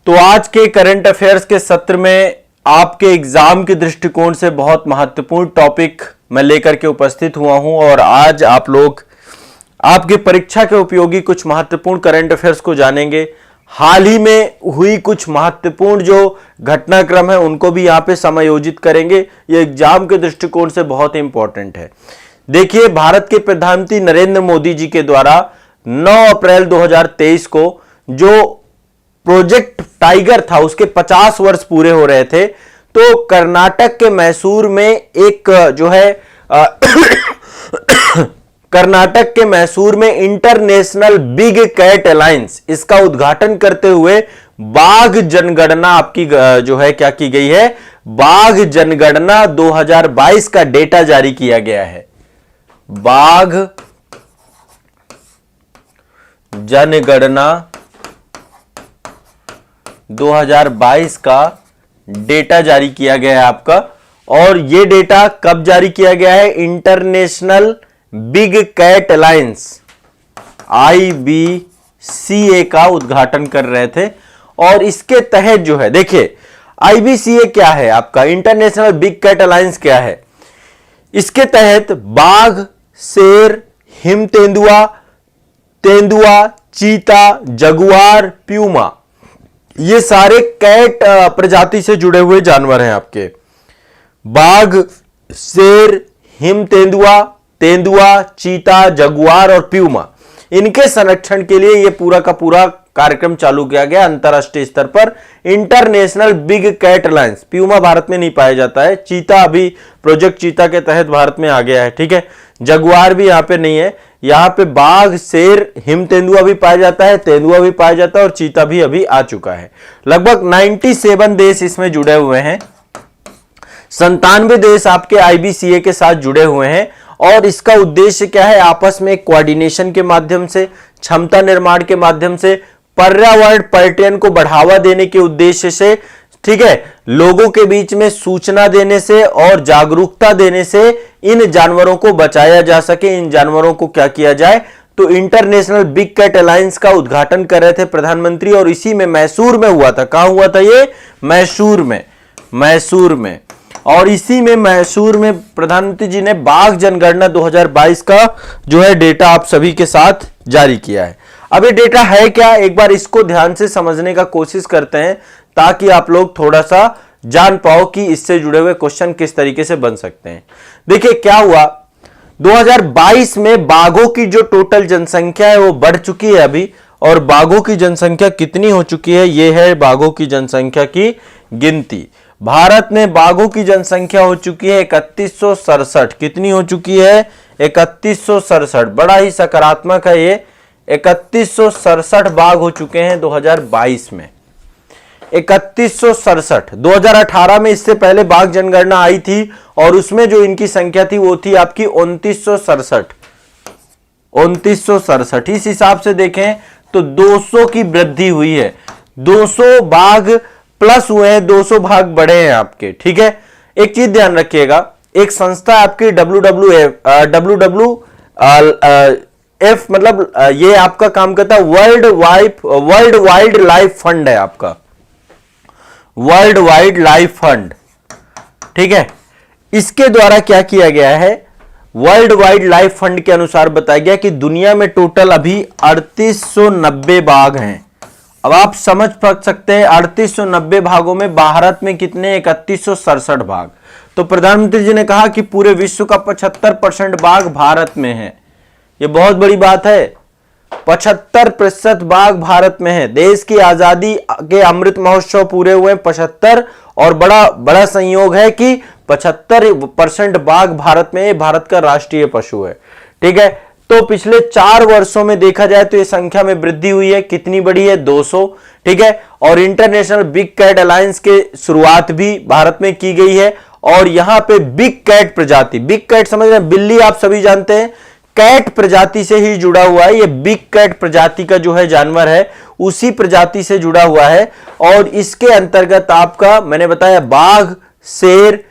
तो आज के करंट अफेयर्स के सत्र में आपके एग्जाम के दृष्टिकोण से बहुत महत्वपूर्ण टॉपिक मैं लेकर के उपस्थित हुआ हूं और आज आप लोग आपके परीक्षा के उपयोगी कुछ महत्वपूर्ण करंट अफेयर्स को जानेंगे। हाल ही में हुई कुछ महत्वपूर्ण जो घटनाक्रम है उनको भी यहां पे समायोजित करेंगे। ये एग्जाम के दृष्टिकोण से बहुत इंपॉर्टेंट है। देखिए, भारत के प्रधानमंत्री नरेंद्र मोदी जी के द्वारा 9 अप्रैल 2023 को जो प्रोजेक्ट टाइगर था उसके 50 वर्ष पूरे हो रहे थे, तो कर्नाटक के मैसूर में एक जो है कर्नाटक के मैसूर में इंटरनेशनल बिग कैट अलायंस, इसका उद्घाटन करते हुए बाघ जनगणना आपकी जो है क्या की गई है, बाघ जनगणना 2022 का डेटा जारी किया गया है। बाघ जनगणना 2022 का डेटा जारी किया गया है आपका। और यह डेटा कब जारी किया गया है? International big cat alliance IBCA का उद्घाटन कर रहे थे और इसके तहत जो है, देखिए IBCA क्या है आपका, इंटरनेशनल बिग कैट अलायंस क्या है। इसके तहत बाघ, शेर, हिम तेंदुआ, चीता, जगुआर, प्यूमा, ये सारे कैट प्रजाति से जुड़े हुए जानवर हैं आपके। बाघ, शेर, हिम तेंदुआ, चीता, जगुआर और प्यूमा, इनके संरक्षण के लिए यह पूरा का पूरा कार्यक्रम चालू किया गया अंतरराष्ट्रीय स्तर पर। International big cat alliance, puma Bharat में नहीं पाया जाता है, चीता अभी प्रोजेक्ट चीता के तहत भारत में आ गया है, ठीक है। जगुआर भी यहां पे नहीं है। यहां पे बाघ, शेर, हिम तेंदुआ भी पाया जाता है, तेंदुआ भी पाया जाता है और चीता भी अभी आ चुका है। लगभग 97 देश इसमें जुड़े हुए हैं। 97 देश आपके IBCA के साथ जुड़े हुए हैं और इसका उद्देश्य क्या है? आपस में कोऑर्डिनेशन के माध्यम से, क्षमता निर्माण के माध्यम से, पर्यावरण पर्यटन को बढ़ावा देने के उद्देश्य से, ठीक है, लोगों के बीच में सूचना देने से और जागरूकता देने से इन जानवरों को बचाया जा सके, इन जानवरों को क्या किया जाए। तो इंटरनेशनल बिग कैट अलायंस का उद्घाटन कर रहे थे प्रधानमंत्री और इसी में मैसूर में हुआ था। कहां हुआ था ये? मैसूर में। और इसी में मैसूर में प्रधानमंत्री जी ने बाघ जनगणना 2022 का जो है डेटा आप सभी के साथ जारी किया है। अब ये डेटा है क्या, एक बार इसको ध्यान से समझने का कोशिश करते हैं ताकि आप लोग थोड़ा सा जान पाओ कि इससे जुड़े हुए क्वेश्चन किस तरीके से बन सकते हैं। देखिए क्या हुआ, 2022 में बाघों की जो टोटल जनसंख्या है वो बढ़ चुकी है अभी। और बाघों की जनसंख्या कितनी हो चुकी है, ये है बाघों की जनसंख्या की गिनती। भारत में बाघों की जनसंख्या हो चुकी है 3167। कितनी हो चुकी है? 3167। बड़ा ही सकारात्मक है ये। 3167 बाघ हो चुके हैं 2022 में। 3167। 2018 में इससे पहले बाघ जनगणना आई थी और उसमें जो इनकी संख्या थी वो थी आपकी 2967। इस हिसाब से देखें तो 200 की वृद्धि हुई है। 200 बाघ प्लस हुए हैं, 200 बाघ बढ़े हैं आपके, ठीक है। एक चीज ध्यान रखिएगा, एक संस्था आपकी WWF मतलब ये आपका काम करता है, वर्ल्ड वाइल्ड लाइफ फंड है आपका, वर्ल्ड वाइल्ड लाइफ फंड, ठीक है। इसके द्वारा क्या किया गया है, वर्ल्ड वाइल्ड लाइफ फंड के अनुसार बताया गया कि दुनिया में टोटल अभी 3890 बाघ हैं। अब आप समझ सकते हैं 3890 भागों में भारत में कितने? 3167 बाघ। तो प्रधानमंत्री जी ने कहा कि पूरे विश्व का 75% बाघ भारत में है। यह बहुत बड़ी बात है। 75% बाघ भारत में है। देश की आजादी के अमृत महोत्सव पूरे हुए 75 और बड़ा संयोग है कि 75% बाघ भारत में, भारत का राष्ट्रीय पशु है, ठीक है। तो पिछले 4 वर्षों में देखा जाए तो ये संख्या में वृद्धि हुई है। कितनी बढ़ी है? 200, ठीक है। और इंटरनेशनल बिग कैट अलायंस के शुरुआत भी भारत में की गई है और यहां पे बिग कैट प्रजाति, बिग कैट समझ रहे हैं, बिल्ली आप सभी जानते हैं, कैट प्रजाति से ही जुड़ा हुआ है। ये बिग कैट प्रजाति का जो है जानवर है उसी प्रजाति से जुड़ा हुआ है और इसके अंतर्गत आपका मैंने बताया बाघ, शेर,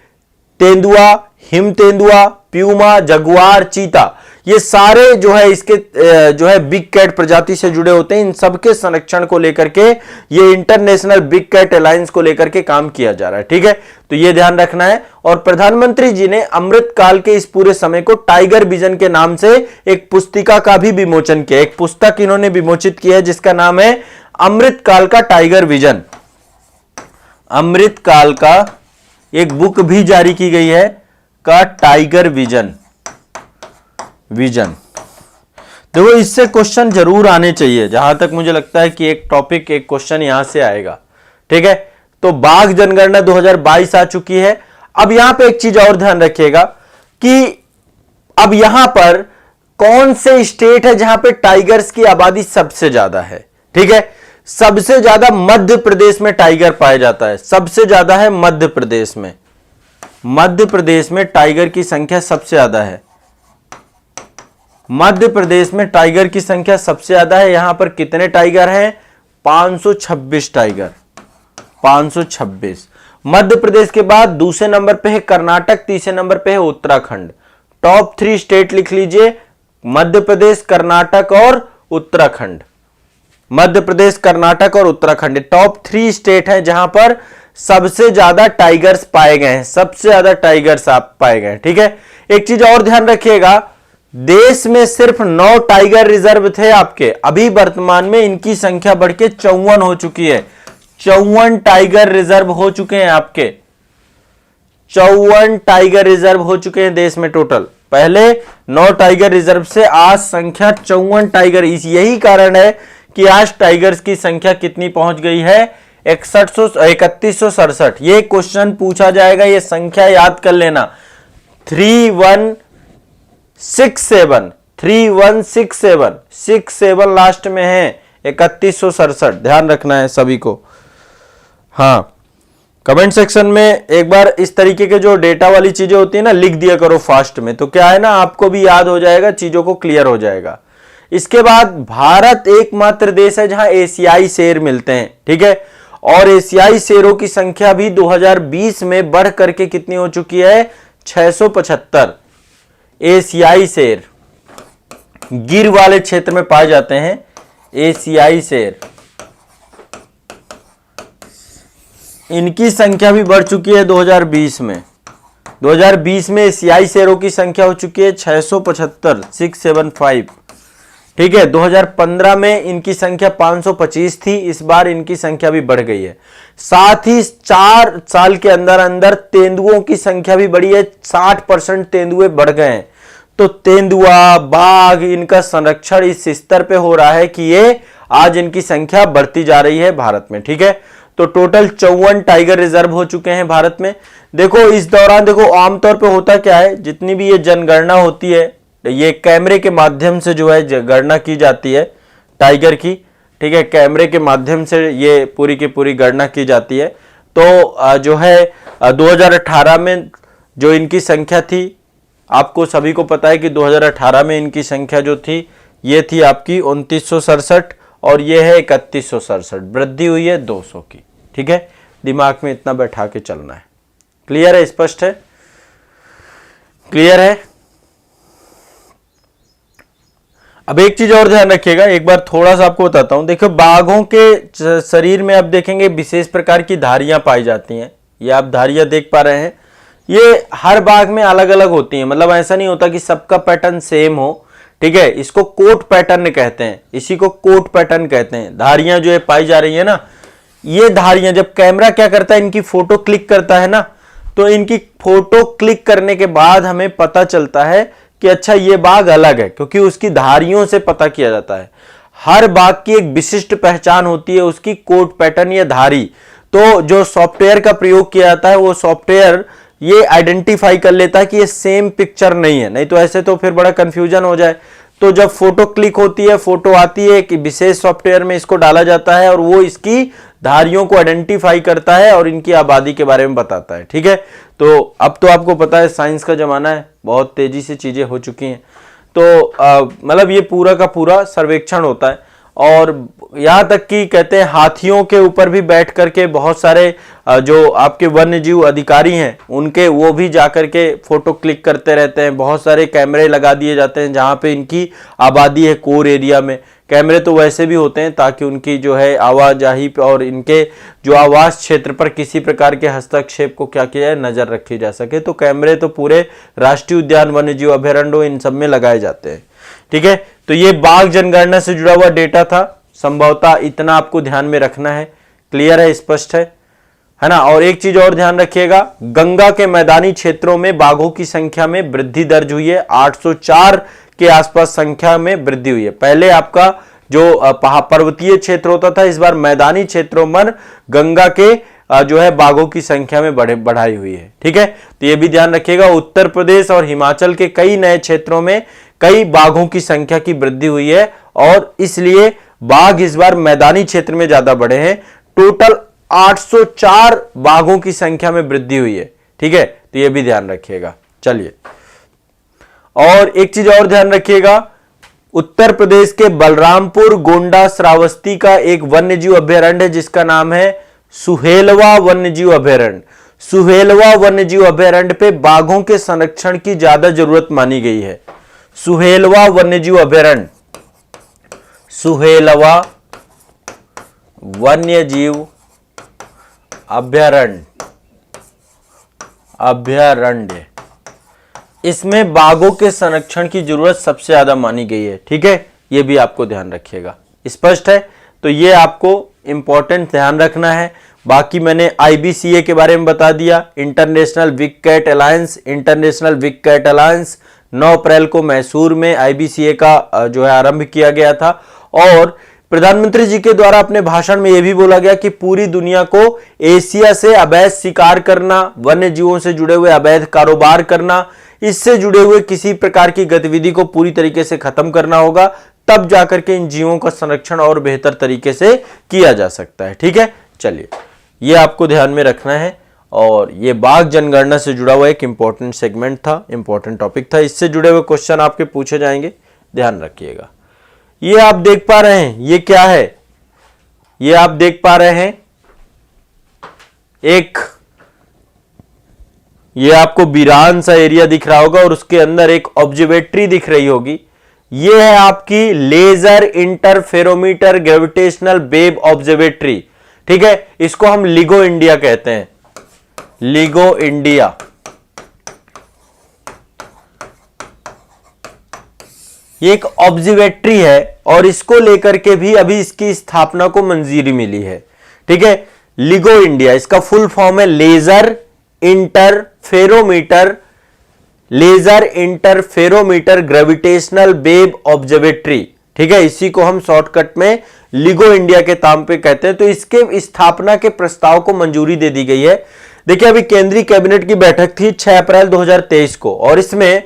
तेंदुआ, हिम तेंदुआ, प्यूमा, जगुआर, चीता, ये सारे जो है इसके जो है बिग कैट प्रजाति से जुड़े होते हैं। इन सबके संरक्षण को लेकर के ये इंटरनेशनल बिग कैट अलायंस को लेकर के काम किया जा रहा है। ठीक है, तो ये ध्यान रखना है। और प्रधानमंत्री जी ने अमृत काल के इस पूरे समय को टाइगर विजन के नाम से एक पुस्तिका का भी विमोचन किया। एक पुस्तक इन्होंने विमोचित की है जिसका नाम है अमृत काल का टाइगर विजन। अमृत काल का एक बुक भी जारी की गई है का टाइगर विजन। देखो इससे क्वेश्चन जरूर आने चाहिए, जहां तक मुझे लगता है कि एक टॉपिक एक क्वेश्चन यहां से आएगा। ठीक है, तो बाघ जनगणना 2022 आ चुकी है। अब यहां पे एक चीज और ध्यान रखिएगा कि अब यहां पर कौन से स्टेट है जहां पे टाइगर्स की आबादी सबसे ज्यादा है। ठीक है, सबसे ज्यादा मध्य प्रदेश में टाइगर पाया जाता है, सबसे ज्यादा है मध्य प्रदेश में। मध्य प्रदेश में टाइगर की संख्या सबसे ज्यादा है। मध्य प्रदेश में टाइगर की संख्या सबसे ज्यादा है। यहां पर कितने टाइगर हैं? 526 टाइगर, 526। मध्य प्रदेश के बाद दूसरे नंबर पे है कर्नाटक, तीसरे नंबर पे है उत्तराखंड। टॉप 3 स्टेट लिख लीजिए, मध्य प्रदेश, कर्नाटक और उत्तराखंड। मध्य प्रदेश, कर्नाटक और उत्तराखंड टॉप 3 स्टेट हैं जहां पर सबसे ज्यादा टाइगर्स पाए गए हैं, सबसे ज्यादा टाइगर्स आप पाए गए हैं। ठीक है, एक चीज और ध्यान रखिएगा, देश में सिर्फ 9 टाइगर रिजर्व थे आपके, अभी वर्तमान में इनकी संख्या बढ़ के 54 हो चुकी है। 54 टाइगर रिजर्व हो चुके हैं आपके, 54 टाइगर रिजर्व हो चुके हैं देश में टोटल। पहले 9 टाइगर रिजर्व से आज संख्या 54 टाइगर। यही कारण है कि आज टाइगर्स की संख्या कितनी पहुंच गई है? 3167। ये क्वेश्चन पूछा जाएगा, ये संख्या याद कर लेना, 3167 लास्ट में है, 3167। ध्यान रखना है सभी को। हाँ, कमेंट सेक्शन में एक बार इस तरीके के जो डेटा वाली चीजें होती है ना, लिख दिया करो फास्ट में, तो क्या है ना, आपको भी याद हो जाएगा, चीजों को क्लियर हो जाएगा। इसके बाद भारत एकमात्र देश है जहां एशियाई शेर मिलते हैं। ठीक है, और एशियाई शेरों की संख्या भी 2020 में बढ़ करके कितनी हो चुकी है? 675। एशियाई शेर गिर वाले क्षेत्र में पाए जाते हैं। एशियाई शेर, इनकी संख्या भी बढ़ चुकी है 2020 में। 2020 में एशियाई शेरों की संख्या हो चुकी है 675, 675। ठीक है, 2015 में इनकी संख्या 525 थी, इस बार इनकी संख्या भी बढ़ गई है। साथ ही 4 साल के अंदर अंदर तेंदुओं की संख्या भी बढ़ी है, 60% तेंदुए बढ़ गए हैं। तो तेंदुआ, बाघ, इनका संरक्षण इस स्तर पे हो रहा है कि ये आज इनकी संख्या बढ़ती जा रही है भारत में। ठीक है, तो टोटल 54 टाइगर रिजर्व हो चुके हैं भारत में। देखो इस दौरान देखो आमतौर पे होता क्या है, जितनी भी ये जनगणना होती है, ये कैमरे के माध्यम से जो है गणना की जाती है टाइगर की। ठीक है, कैमरे के माध्यम से ये पूरी की पूरी गणना की जाती है। तो जो है 2018 में जो इनकी संख्या थी, आपको सभी को पता है कि 2018 में इनकी संख्या जो थी ये थी आपकी 2967 और ये है 3167। वृद्धि हुई है 200 की। ठीक है, दिमाग में इतना बैठा के चलना है। क्लियर है? स्पष्ट है? क्लियर है? अब एक चीज और ध्यान रखिएगा, एक बार थोड़ा सा आपको बताता हूं। देखो बाघों के शरीर में आप देखेंगे विशेष प्रकार की धारियां पाई जाती हैं। ये आप धारियां देख पा रहे हैं, ये हर बाघ में अलग अलग होती हैं, मतलब ऐसा नहीं होता कि सबका पैटर्न सेम हो। ठीक है, इसको कोट पैटर्न कहते हैं, इसी को कोट पैटर्न कहते हैं। धारियां जो है पाई जा रही है ना, ये धारियां जब कैमरा क्या करता है, इनकी फोटो क्लिक करता है ना, तो इनकी फोटो क्लिक करने के बाद हमें पता चलता है कि अच्छा ये बाघ अलग है, क्योंकि उसकी धारियों से पता किया जाता है। हर बाघ की एक विशिष्ट पहचान होती है, उसकी कोट पैटर्न या धारी। तो जो सॉफ्टवेयर का प्रयोग किया जाता है, वो सॉफ्टवेयर ये आइडेंटिफाई कर लेता है कि ये सेम पिक्चर नहीं है, नहीं तो ऐसे तो फिर बड़ा कंफ्यूजन हो जाए। तो जब फोटो क्लिक होती है, फोटो आती है, कि विशेष सॉफ्टवेयर में इसको डाला जाता है और वो इसकी धारियों को आइडेंटिफाई करता है और इनकी आबादी के बारे में बताता है। ठीक है, तो अब तो आपको पता है साइंस का जमाना है, बहुत तेजी से चीजें हो चुकी हैं। तो मतलब ये पूरा का पूरा सर्वेक्षण होता है और यहां तक कि कहते हैं हाथियों के ऊपर भी बैठ करके बहुत सारे जो आपके वन्य जीव अधिकारी हैं उनके वो भी जाकर के फोटो क्लिक करते रहते हैं। बहुत सारे कैमरे लगा दिए जाते हैं जहां पे इनकी आबादी है कोर एरिया में। कैमरे तो वैसे भी होते हैं ताकि उनकी जो है आवाजाही और इनके जो आवास क्षेत्र पर किसी प्रकार के हस्तक्षेप को क्या किया जाए, नजर रखी जा सके। तो कैमरे तो पूरे राष्ट्रीय उद्यान, वन्य जीव अभयारण्य इन सब में लगाए जाते हैं। ठीक है, तो ये बाघ जनगणना से जुड़ा हुआ डेटा था। संभवतः इतना आपको ध्यान में रखना है। क्लियर है, स्पष्ट है ना। और एक चीज और ध्यान रखिएगा, गंगा के मैदानी क्षेत्रों में बाघों की संख्या में वृद्धि दर्ज हुई है। 804 के आसपास संख्या में वृद्धि हुई है। पहले आपका जो पर्वतीय क्षेत्र होता था, इस बार मैदानी क्षेत्रों में गंगा के जो है बाघों की संख्या में बढ़ाई हुई है। ठीक है, तो ये भी ध्यान रखिएगा। उत्तर प्रदेश और हिमाचल के कई नए क्षेत्रों में कई बाघों की संख्या की वृद्धि हुई है और इसलिए बाघ इस बार मैदानी क्षेत्र में ज्यादा बढ़े हैं। टोटल 804 बाघों की संख्या में वृद्धि हुई है। ठीक है, तो ये भी ध्यान रखिएगा। चलिए, और एक चीज और ध्यान रखिएगा, उत्तर प्रदेश के बलरामपुर गोंडा श्रावस्ती का एक वन्यजीव अभयारण्य है जिसका नाम है सुहेलवा वन्यजीव अभयारण्य। सुहेलवा वन्यजीव अभयारण्य पे बाघों के संरक्षण की ज्यादा जरूरत मानी गई है। सुहेलवा वन्यजीव अभयारण्य, सुहेलवा वन्यजीव अभयारण्य, इसमें बाघों के संरक्षण की जरूरत सबसे ज्यादा मानी गई है। ठीक है, यह भी आपको ध्यान रखिएगा। स्पष्ट है, तो ये आपको इंपॉर्टेंट ध्यान रखना है। बाकी मैंने IBCA के बारे में बता दिया, international big cat alliance. International big cat alliance 9 April को मैसूर में IBCA का जो है आरंभ किया गया था और प्रधानमंत्री जी के द्वारा अपने भाषण में यह भी बोला गया कि पूरी दुनिया को एशिया से अवैध शिकार करना, वन्य जीवों से जुड़े हुए अवैध कारोबार करना, इससे जुड़े हुए किसी प्रकार की गतिविधि को पूरी तरीके से खत्म करना होगा, तब जाकर के इन जीवों का संरक्षण और बेहतर तरीके से किया जा सकता है। ठीक है, चलिए, ये आपको ध्यान में रखना है। और ये बाघ जनगणना से जुड़ा हुआ एक इंपॉर्टेंट सेगमेंट था, इंपॉर्टेंट टॉपिक था। इससे जुड़े हुए क्वेश्चन आपके पूछे जाएंगे, ध्यान रखिएगा। ये आप देख पा रहे हैं, ये क्या है? ये आप देख पा रहे हैं एक, ये आपको वीरान सा एरिया दिख रहा होगा और उसके अंदर एक ऑब्जर्वेटरी दिख रही होगी। ये है आपकी laser interferometer gravitational wave observatory. ठीक है, इसको हम लिगो इंडिया कहते हैं, लिगो इंडिया। ये एक ऑब्जर्वेटरी है और इसको लेकर के भी अभी इसकी स्थापना को मंजूरी मिली है। ठीक है, लिगो इंडिया, इसका फुल फॉर्म है laser interferometer gravitational wave observatory. ठीक है, इसी को हम शॉर्टकट में लिगो इंडिया के नाम पे कहते हैं। तो इसके स्थापना के प्रस्ताव को मंजूरी दे दी गई है। देखिए, अभी केंद्रीय कैबिनेट की बैठक थी 6 अप्रैल 2023 को और इसमें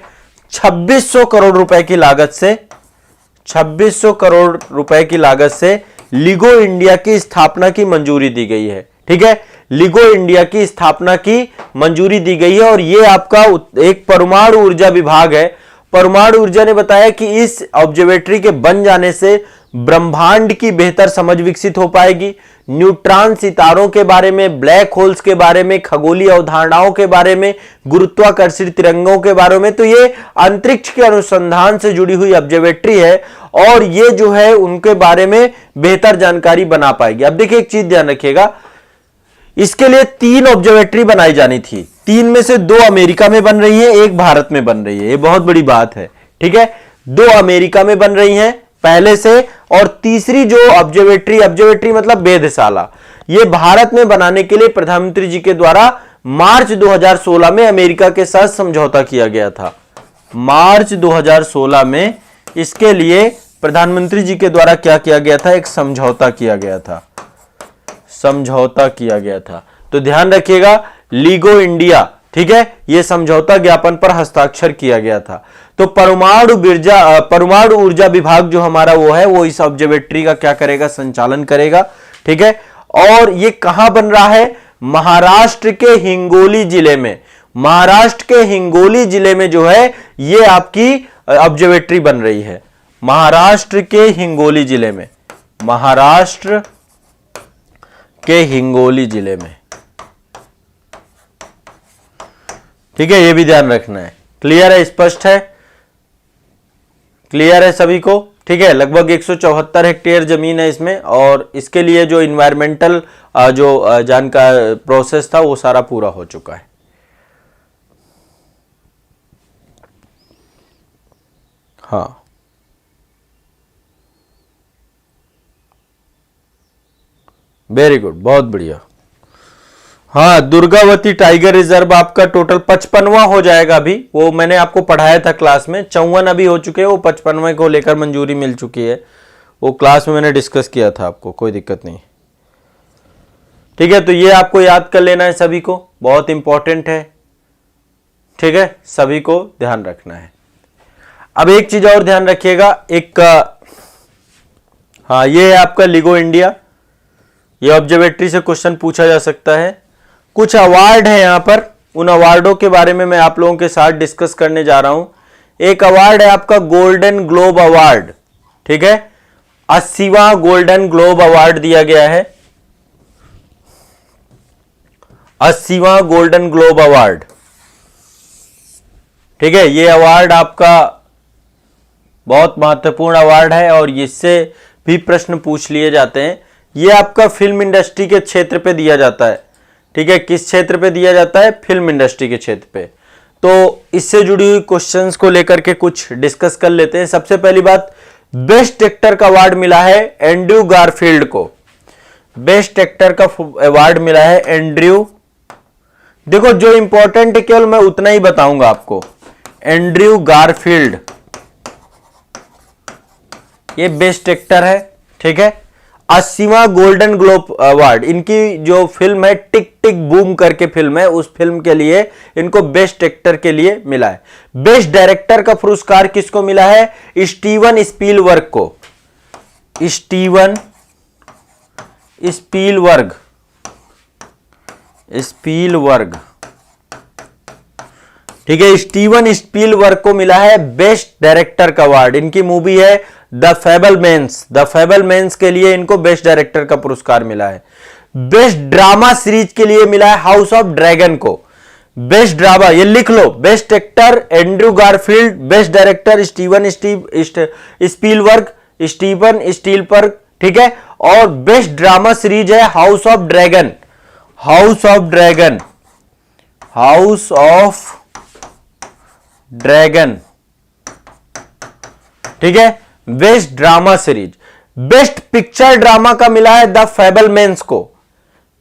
2600 करोड़ रुपए की लागत से 2600 करोड़ रुपए की लागत से लिगो इंडिया की स्थापना की मंजूरी दी गई है। ठीक है, लिगो इंडिया की स्थापना की मंजूरी दी गई है और यह आपका एक परमाणु ऊर्जा विभाग है। परमाणु ऊर्जा ने बताया कि इस ऑब्जर्वेटरी के बन जाने से ब्रह्मांड की बेहतर समझ विकसित हो पाएगी। न्यूट्रॉन सितारों के बारे में, ब्लैक होल्स के बारे में, खगोलीय अवधारणाओं के बारे में, गुरुत्वाकर्षित तिरंगों के बारे में, तो ये अंतरिक्ष के अनुसंधान से जुड़ी हुई ऑब्जर्वेटरी है और ये जो है उनके बारे में बेहतर जानकारी बना पाएगी। अब देखिए, एक चीज ध्यान रखिएगा, इसके लिए 3 ऑब्जर्वेटरी बनाई जानी थी। 3 में से 2 अमेरिका में बन रही है, 1 भारत में बन रही है। ये बहुत बड़ी बात है। ठीक है, 2 अमेरिका में बन रही हैं पहले से और तीसरी जो ऑब्जर्वेटरी मतलब वेधशाला, ये भारत में बनाने के लिए प्रधानमंत्री जी के द्वारा मार्च 2016 में अमेरिका के साथ समझौता किया गया था। मार्च 2016 में इसके लिए प्रधानमंत्री जी के द्वारा क्या किया गया था? एक समझौता किया गया था, समझौता किया गया था। तो ध्यान रखिएगा, लिगो इंडिया, ठीक है, यह समझौता ज्ञापन पर हस्ताक्षर किया गया था। तो परमाणु ऊर्जा विभाग जो हमारा वो इस ऑब्जर्वेटरी का क्या करेगा? संचालन करेगा। ठीक है, और ये कहां बन रहा है? महाराष्ट्र के हिंगोली जिले में। महाराष्ट्र के हिंगोली जिले में जो है ये आपकी ऑब्जर्वेटरी बन रही है। महाराष्ट्र के हिंगोली जिले में, महाराष्ट्र के हिंगोली जिले में। ठीक है, ये भी ध्यान रखना है। क्लियर है, स्पष्ट है, क्लियर है सभी को? ठीक है, लगभग 174 हेक्टेयर जमीन है इसमें, और इसके लिए जो इन्वायरमेंटल जो जानकारी प्रोसेस था वो सारा पूरा हो चुका है। हाँ, वेरी गुड, बहुत बढ़िया। हाँ, दुर्गावती टाइगर रिजर्व आपका टोटल 55वां हो जाएगा अभी। वो मैंने आपको पढ़ाया था क्लास में, 54 अभी हो चुके हैं, वो 55वें को लेकर मंजूरी मिल चुकी है। वो क्लास में मैंने डिस्कस किया था आपको, कोई दिक्कत नहीं। ठीक है, तो ये आपको याद कर लेना है सभी को, बहुत इंपॉर्टेंट है। ठीक है, सभी को ध्यान रखना है। अब एक चीज और ध्यान रखिएगा, एक हाँ, ये है आपका लिगो इंडिया। ये ऑब्जर्वेटरी से क्वेश्चन पूछा जा सकता है। कुछ अवार्ड है यहां पर, उन अवार्डों के बारे में मैं आप लोगों के साथ डिस्कस करने जा रहा हूं। एक अवार्ड है आपका गोल्डन ग्लोब अवार्ड। ठीक है, 80वां गोल्डन ग्लोब अवार्ड दिया गया है, 80वां गोल्डन ग्लोब अवार्ड। ठीक है, ये अवार्ड आपका बहुत महत्वपूर्ण अवार्ड है और इससे भी प्रश्न पूछ लिए जाते हैं। ये आपका फिल्म इंडस्ट्री के क्षेत्र पे दिया जाता है। ठीक है, किस क्षेत्र पे दिया जाता है? फिल्म इंडस्ट्री के क्षेत्र पे। तो इससे जुड़ी हुई क्वेश्चंस को लेकर के कुछ डिस्कस कर लेते हैं। सबसे पहली बात, बेस्ट एक्टर का अवार्ड मिला है एंड्रयू गारफील्ड को। बेस्ट एक्टर का अवार्ड मिला है एंड्रयू, देखो जो इंपॉर्टेंट है केवल मैं उतना ही बताऊंगा आपको। एंड्रयू गारफील्ड ये बेस्ट एक्टर है। ठीक है, 80वां गोल्डन ग्लोब अवार्ड, इनकी जो फिल्म है टिक टिक बूम करके फिल्म है, उस फिल्म के लिए इनको बेस्ट एक्टर के लिए मिला है। बेस्ट डायरेक्टर का पुरस्कार किसको मिला है? स्टीवन स्पीलबर्ग को। Steven Spielberg, Spielberg. ठीक है, स्टीवन स्पीलबर्ग को मिला है बेस्ट डायरेक्टर का अवार्ड। इनकी मूवी है द फैबलमैन्स। द फैबलमैन्स के लिए इनको बेस्ट डायरेक्टर का पुरस्कार मिला है। बेस्ट ड्रामा सीरीज के लिए मिला है हाउस ऑफ ड्रैगन को। बेस्ट ड्रामा, ये लिख लो, best actor Andrew Garfield, best director Steven Spielberg, Steven Spielberg. ठीक है, और बेस्ट ड्रामा सीरीज है house of dragon. House of dragon, house of dragon. ठीक है, best drama series. Best picture drama का मिला है द फैबलमैन्स को।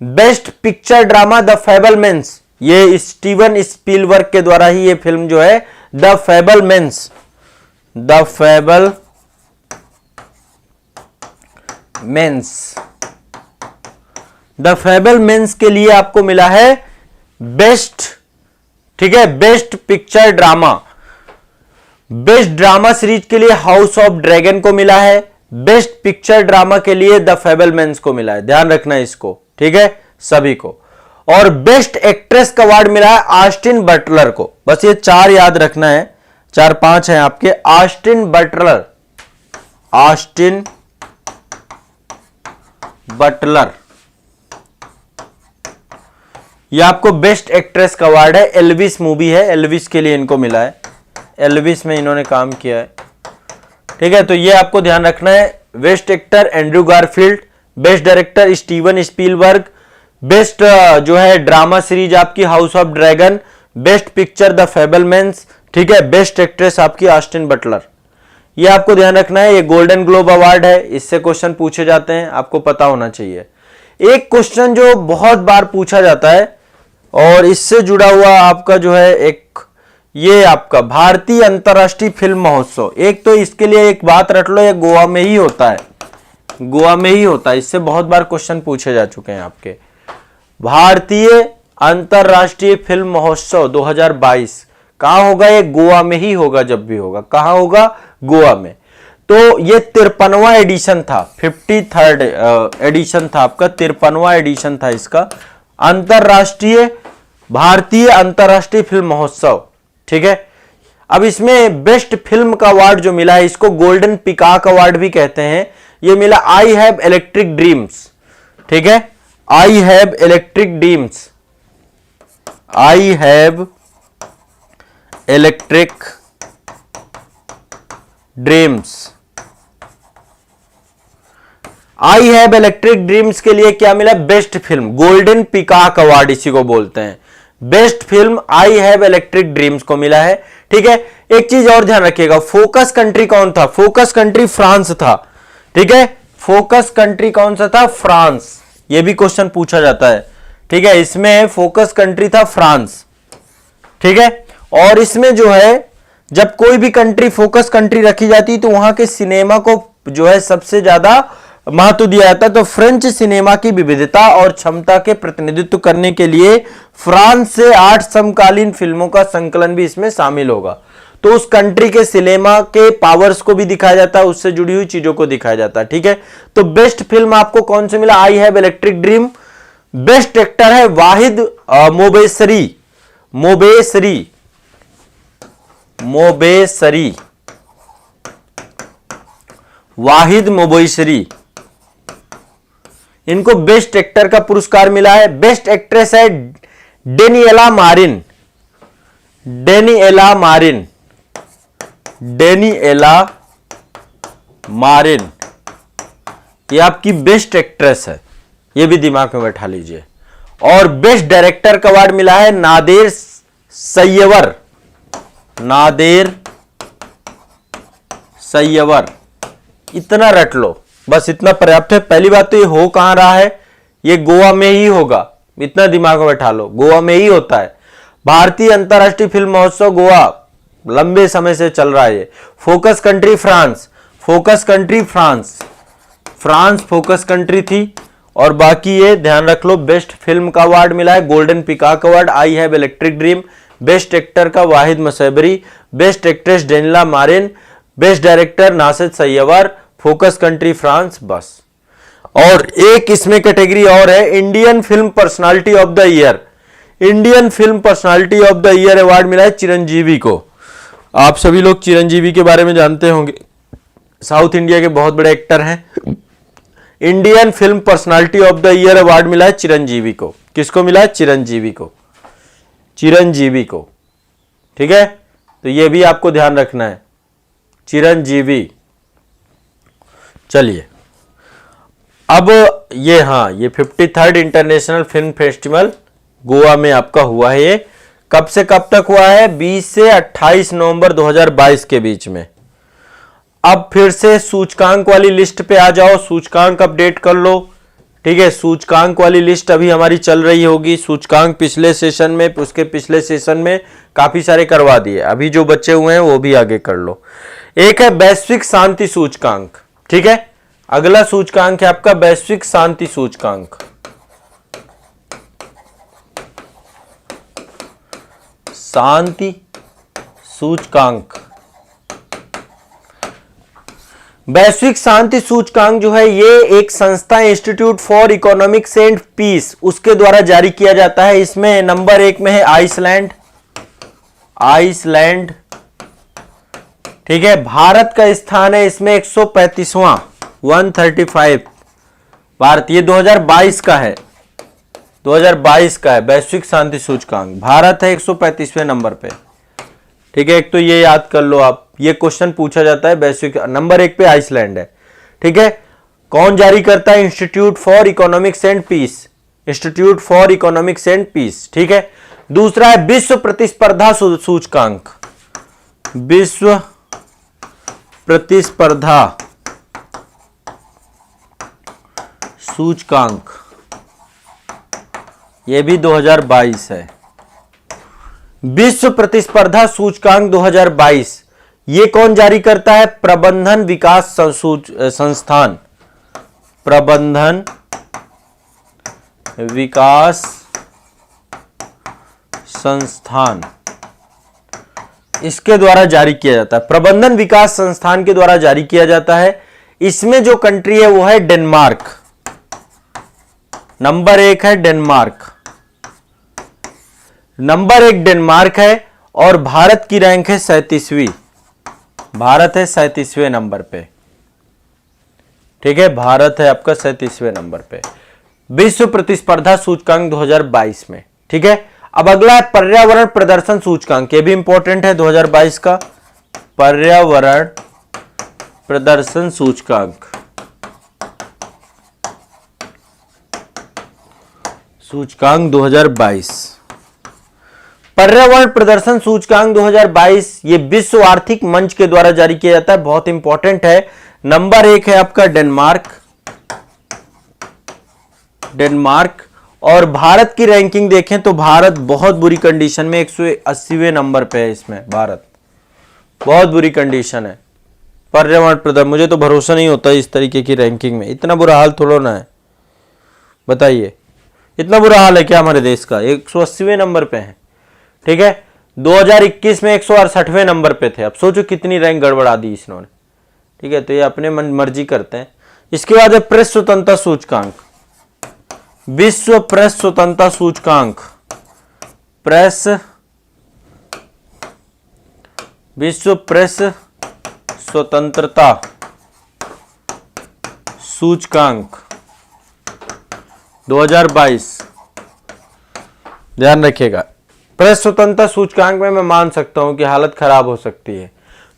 Best picture drama the Fabelmans, ये स्टीवन स्पीलबर्ग के द्वारा ही ये फिल्म जो है द फैबलमैन्स, द फैबलमैन्स, द फैबलमैन्स के लिए आपको मिला है बेस्ट। ठीक है, best picture drama. Best drama series के लिए हाउस ऑफ ड्रैगन को मिला है, बेस्ट पिक्चर ड्रामा के लिए द फैबलमैन्स को मिला है। ध्यान रखना है इसको, ठीक है, सभी को। और बेस्ट एक्ट्रेस का अवार्ड मिला है ऑस्टिन बटलर को। बस ये 4 याद रखना है, 4-5 हैं आपके। ऑस्टिन बटलर, ऑस्टिन बटलर, ये आपको बेस्ट एक्ट्रेस का अवार्ड है। एल्विस मूवी है, एल्विस के लिए इनको मिला है, एल्विस में इन्होंने काम किया है। ठीक है, तो ये आपको ध्यान रखना है। Best actor Andrew Garfield, best director Steven Spielberg, best जो है ड्रामा सीरीज आपकी house of dragon, best picture the Fabelmans. ठीक है, बेस्ट एक्ट्रेस आपकी ऑस्टिन बटलर। ये आपको ध्यान रखना है। ये गोल्डन ग्लोब अवार्ड है, इससे क्वेश्चन पूछे जाते हैं, आपको पता होना चाहिए। एक क्वेश्चन जो बहुत बार पूछा जाता है और इससे जुड़ा हुआ आपका जो है एक, ये आपका भारतीय अंतर्राष्ट्रीय फिल्म महोत्सव। एक तो इसके लिए एक बात रट लो, ये गोवा में ही होता है, गोवा में ही होता है। इससे बहुत बार क्वेश्चन पूछे जा चुके हैं आपके। भारतीय अंतर्राष्ट्रीय फिल्म महोत्सव 2022 कहां होगा? ये गोवा में ही होगा, जब भी होगा। कहां होगा? गोवा में। तो ये 53वां एडिशन था, 53rd एडिशन था आपका, 53वां एडिशन था इसका, अंतर्राष्ट्रीय भारतीय अंतर्राष्ट्रीय फिल्म महोत्सव। ठीक है, अब इसमें बेस्ट फिल्म का अवार्ड जो मिला है, इसको गोल्डन पिकॉक अवार्ड भी कहते हैं। ये मिला आई हैव इलेक्ट्रिक ड्रीम्स, ठीक है, आई have electric dreams, I have electric dreams. I have electric dreams के लिए क्या मिला? Best film, golden peacock award इसी को बोलते हैं। Best film I have electric dreams को मिला है, ठीक है। एक चीज और ध्यान रखिएगा, फोकस कंट्री कौन था? फोकस कंट्री फ्रांस था, ठीक है। फोकस कंट्री कौन सा था? फ्रांस। यह भी क्वेश्चन पूछा जाता है, ठीक है। इसमें फोकस कंट्री था फ्रांस, ठीक है। और इसमें जो है जब कोई भी कंट्री फोकस कंट्री रखी जाती तो वहां के सिनेमा को जो है सबसे ज्यादा महत्व दिया जाता है। तो फ्रेंच सिनेमा की विविधता और क्षमता के प्रतिनिधित्व करने के लिए फ्रांस से 8 समकालीन फिल्मों का संकलन भी इसमें शामिल होगा। तो उस कंट्री के सिनेमा के पावर्स को भी दिखाया जाता है, उससे जुड़ी हुई चीजों को दिखाया जाता है, ठीक है। तो बेस्ट फिल्म आपको कौन से मिला? आई have electric dream. Best actor है वाहिद मोबेसरी, मोबेसरी, मोबेसरी, वाहिद मोबेसरी, इनको बेस्ट एक्टर का पुरस्कार मिला है। बेस्ट एक्ट्रेस है Daniela Marin, Daniela Marin, Daniela Marin, ये आपकी बेस्ट एक्ट्रेस है, ये भी दिमाग में बैठा लीजिए। और बेस्ट डायरेक्टर का अवार्ड मिला है नादेर सैयवर, नादेर सैयवर। इतना रट लो, बस इतना पर्याप्त है। पहली बात तो ये हो कहां रहा है? ये गोवा में ही होगा, इतना दिमाग में बैठा लो, गोवा में ही होता है। भारतीय अंतरराष्ट्रीय फिल्म महोत्सव गोवा लंबे समय से चल रहा है ये। Focus country France, focus country France, France focus country थी। और बाकी ये ध्यान रख लो, बेस्ट फिल्म का अवार्ड मिला है golden peacock award, I have electric dream. Best actor का Vahid Mobasseri, best actress Daniela Marin, best director Nader Saeivar, focus country France, बस। और एक इसमें कैटेगरी और है, Indian film personality of the year. Indian film personality of the year award मिला है चिरंजीवी को। आप सभी लोग चिरंजीवी के बारे में जानते होंगे, साउथ इंडिया के बहुत बड़े एक्टर हैं। Indian film personality of the year award मिला है चिरंजीवी को। किसको मिला है? चिरंजीवी को, चिरंजीवी को, ठीक है। तो यह भी आपको ध्यान रखना है, चिरंजीवी। चलिए अब ये, हाँ, ये 53rd international film festival Goa में आपका हुआ है। ये कब से कब तक हुआ है? 20 से 28 नवंबर 2022 के बीच में। अब फिर से सूचकांक वाली लिस्ट पे आ जाओ, सूचकांक अपडेट कर लो, ठीक है। सूचकांक वाली लिस्ट अभी हमारी चल रही होगी। सूचकांक पिछले सेशन में, उसके पिछले सेशन में काफी सारे करवा दिए, अभी जो बचे हुए हैं वो भी आगे कर लो। एक है वैश्विक शांति सूचकांक, ठीक है। अगला सूचकांक है आपका वैश्विक शांति सूचकांक। शांति सूचकांक, वैश्विक शांति सूचकांक जो है ये एक संस्था institute for economics and peace, उसके द्वारा जारी किया जाता है। इसमें नंबर 1 में है आइसलैंड, आइसलैंड, ठीक है। भारत का स्थान है इसमें 135वां, 135 भारत। ये 2022 का है, 2022 का है वैश्विक शांति सूचकांक। भारत है 135वें नंबर पे, ठीक है। एक तो ये याद कर लो आप, ये क्वेश्चन पूछा जाता है। वैश्विक नंबर 1 पे आइसलैंड है, ठीक है। कौन जारी करता है? Institute for economics and peace, institute for economics and peace, ठीक है। दूसरा है विश्व प्रतिस्पर्धा सूचकांक, विश्व प्रतिस्पर्धा सूचकांक, यह भी 2022 है। विश्व प्रतिस्पर्धा सूचकांक 2022, ये कौन जारी करता है? प्रबंधन विकास संस्थान, प्रबंधन विकास संस्थान, इसके द्वारा जारी किया जाता है। प्रबंधन विकास संस्थान के द्वारा जारी किया जाता है। इसमें जो कंट्री है वो है डेनमार्क, नंबर 1 है डेनमार्क, नंबर 1 डेनमार्क है। और भारत की रैंक है 37वीं, भारत है 37वें नंबर पे, ठीक है, भारत है आपका 37वें नंबर पे विश्व प्रतिस्पर्धा सूचकांक 2022 में। ठीक है, अब अगला है पर्यावरण प्रदर्शन सूचकांक, ये भी इंपॉर्टेंट है 2022 का पर्यावरण प्रदर्शन सूचकांक। सूचकांक 2022, पर्यावरण प्रदर्शन सूचकांक 2022 ये विश्व आर्थिक मंच के द्वारा जारी किया जाता है, बहुत इंपॉर्टेंट है। नंबर 1 है आपका डेनमार्क और भारत की रैंकिंग देखें तो भारत बहुत बुरी कंडीशन में 180वें नंबर पे है। इसमें भारत बहुत बुरी कंडीशन है पर्यावरण प्रदर्शन। मुझे तो भरोसा नहीं होता इस तरीके की रैंकिंग में, इतना बुरा हाल थोड़ा ना है, बताइए इतना बुरा हाल है क्या हमारे देश का, 180वें नंबर पे है। ठीक है, 2021 में 168वें नंबर पे थे, अब सोचो कितनी रैंक गड़बड़ा दी इन्होंने। ठीक है, तो ये अपने मन मर्जी करते हैं। इसके बाद है प्रेस स्वतंत्रता सूचकांक, विश्व प्रेस स्वतंत्रता सूचकांक, विश्व प्रेस स्वतंत्रता सूचकांक 2022, ध्यान रखिएगा। प्रेस स्वतंत्रता सूचकांक में मैं मान सकता हूं कि हालत खराब हो सकती है।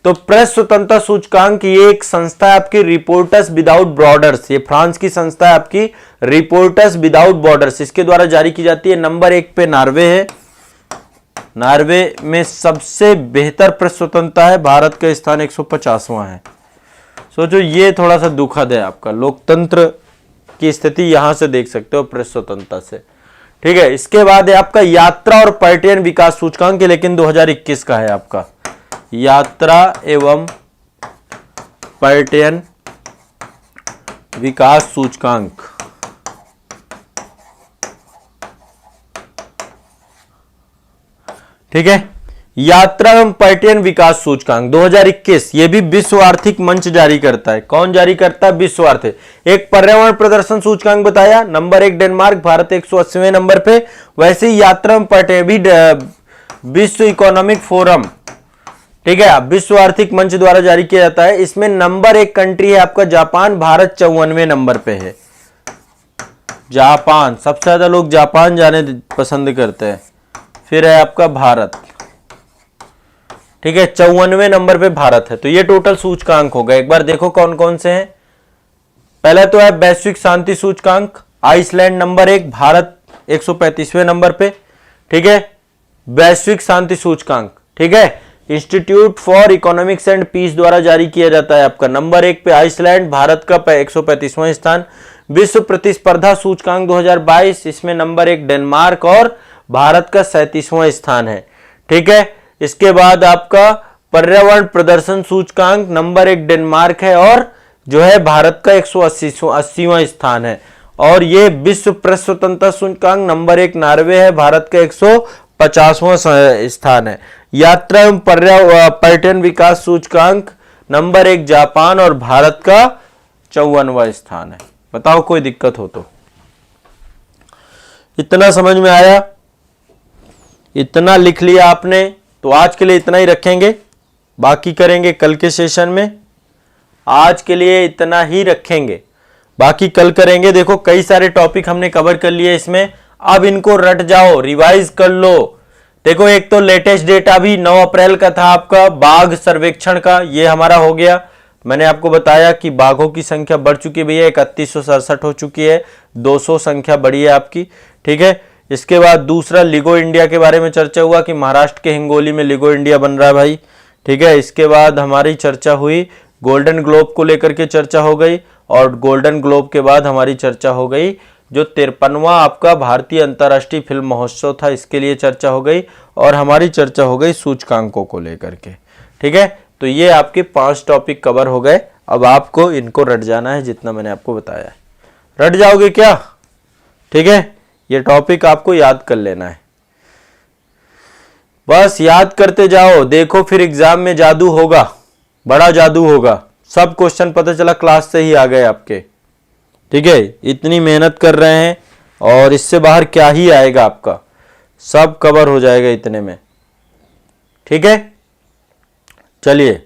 तो प्रेस स्वतंत्रता सूचकांक ये एक संस्था है आपकी रिपोर्टर्स विदाउट बॉर्डर्स, ये फ्रांस की संस्था है आपकी रिपोर्टर्स विदाउट बॉर्डर्स, इसके द्वारा जारी की जाती है। नंबर 1 पे नॉर्वे है, नॉर्वे में सबसे बेहतर प्रेस स्वतंत्रता है, भारत का स्थान 150वां है। सोचो ये थोड़ा सा दुखद है, आपका लोकतंत्र की स्थिति यहां से देख सकते हो प्रेस स्वतंत्रता से। ठीक है, इसके बाद है आपका यात्रा और पर्यटन विकास सूचकांक, लेकिन 2021 का है आपका यात्रा एवं पर्यटन विकास सूचकांक। ठीक है, यात्रा एवं पर्यटन विकास सूचकांक 2021, ये भी विश्व आर्थिक मंच जारी करता है। कौन जारी करता है? विश्व आर्थिक। एक पर्यावरण प्रदर्शन सूचकांक बताया, नंबर 1 डेनमार्क, भारत 180वें नंबर पे। वैसे ही यात्रा एवं पर्यटन भी विश्व इकोनॉमिक फोरम, ठीक है, विश्व आर्थिक मंच द्वारा जारी किया जाता है। इसमें नंबर 1 कंट्री है आपका जापान, भारत 54वें नंबर पे है। जापान, सबसे ज्यादा लोग जापान जाने पसंद करते हैं। फिर है आपका भारत, ठीक है, 54वें नंबर पे भारत है। तो ये टोटल सूचकांक हो गए। एक बार देखो कौन कौन से हैं। पहला तो है वैश्विक शांति सूचकांक, आइसलैंड नंबर 1, भारत 135वें नंबर पे। ठीक है, वैश्विक शांति सूचकांक, ठीक है, institute for economics and peace द्वारा जारी किया जाता है आपका। नंबर 1 पे आइसलैंड, भारत का 135वां स्थान। विश्व प्रतिस्पर्धा सूचकांक 2022, इसमें नंबर 1 डेनमार्क और भारत का 37वां स्थान है। ठीक है, इसके बाद आपका पर्यावरण प्रदर्शन सूचकांक नंबर 1 डेनमार्क है और जो है भारत का 180वां स्थान है। और ये विश्व प्रेस स्वतंत्रता सूचकांक नंबर 1 नॉर्वे है, भारत का 150वां स्थान है। यात्रा एवं पर्यटन विकास सूचकांक नंबर 1 जापान और भारत का 54वां स्थान है। बताओ कोई दिक्कत हो तो। इतना समझ में आया? इतना लिख लिया आपने? तो आज के लिए इतना ही रखेंगे, बाकी करेंगे कल के सेशन में। आज के लिए इतना ही रखेंगे, बाकी कल करेंगे। देखो कई सारे टॉपिक हमने कवर कर लिए इसमें, अब इनको रट जाओ, रिवाइज कर लो। देखो एक तो लेटेस्ट डेटा भी 9 अप्रैल का था आपका बाघ सर्वेक्षण का, ये हमारा हो गया। मैंने आपको बताया कि बाघों की संख्या बढ़ चुकी है भैया, 3167 हो चुकी है, 200 संख्या बढ़ी है आपकी। ठीक है, इसके बाद दूसरा लिगो इंडिया के बारे में चर्चा हुआ कि महाराष्ट्र के हिंगोली में लिगो इंडिया बन रहा है भाई। ठीक है, इसके बाद हमारी चर्चा हुई गोल्डन ग्लोब को लेकर के चर्चा हो गई, और गोल्डन ग्लोब के बाद हमारी चर्चा हो गई जो 53वां आपका भारतीय अंतर्राष्ट्रीय फिल्म महोत्सव था, इसके लिए चर्चा हो गई, और हमारी चर्चा हो गई सूचकांकों को लेकर के। ठीक है, तो ये आपके 5 टॉपिक कवर हो गए। अब आपको इनको रट जाना है जितना मैंने आपको बताया है। रट जाओगे क्या? ठीक है, ये टॉपिक आपको याद कर लेना है, बस याद करते जाओ। देखो फिर एग्जाम में जादू होगा, बड़ा जादू होगा। सब क्वेश्चन पता चला क्लास से ही आ गए आपके। ठीक है, इतनी मेहनत कर रहे हैं और इससे बाहर क्या ही आएगा आपका, सब कवर हो जाएगा इतने में। ठीक है, चलिए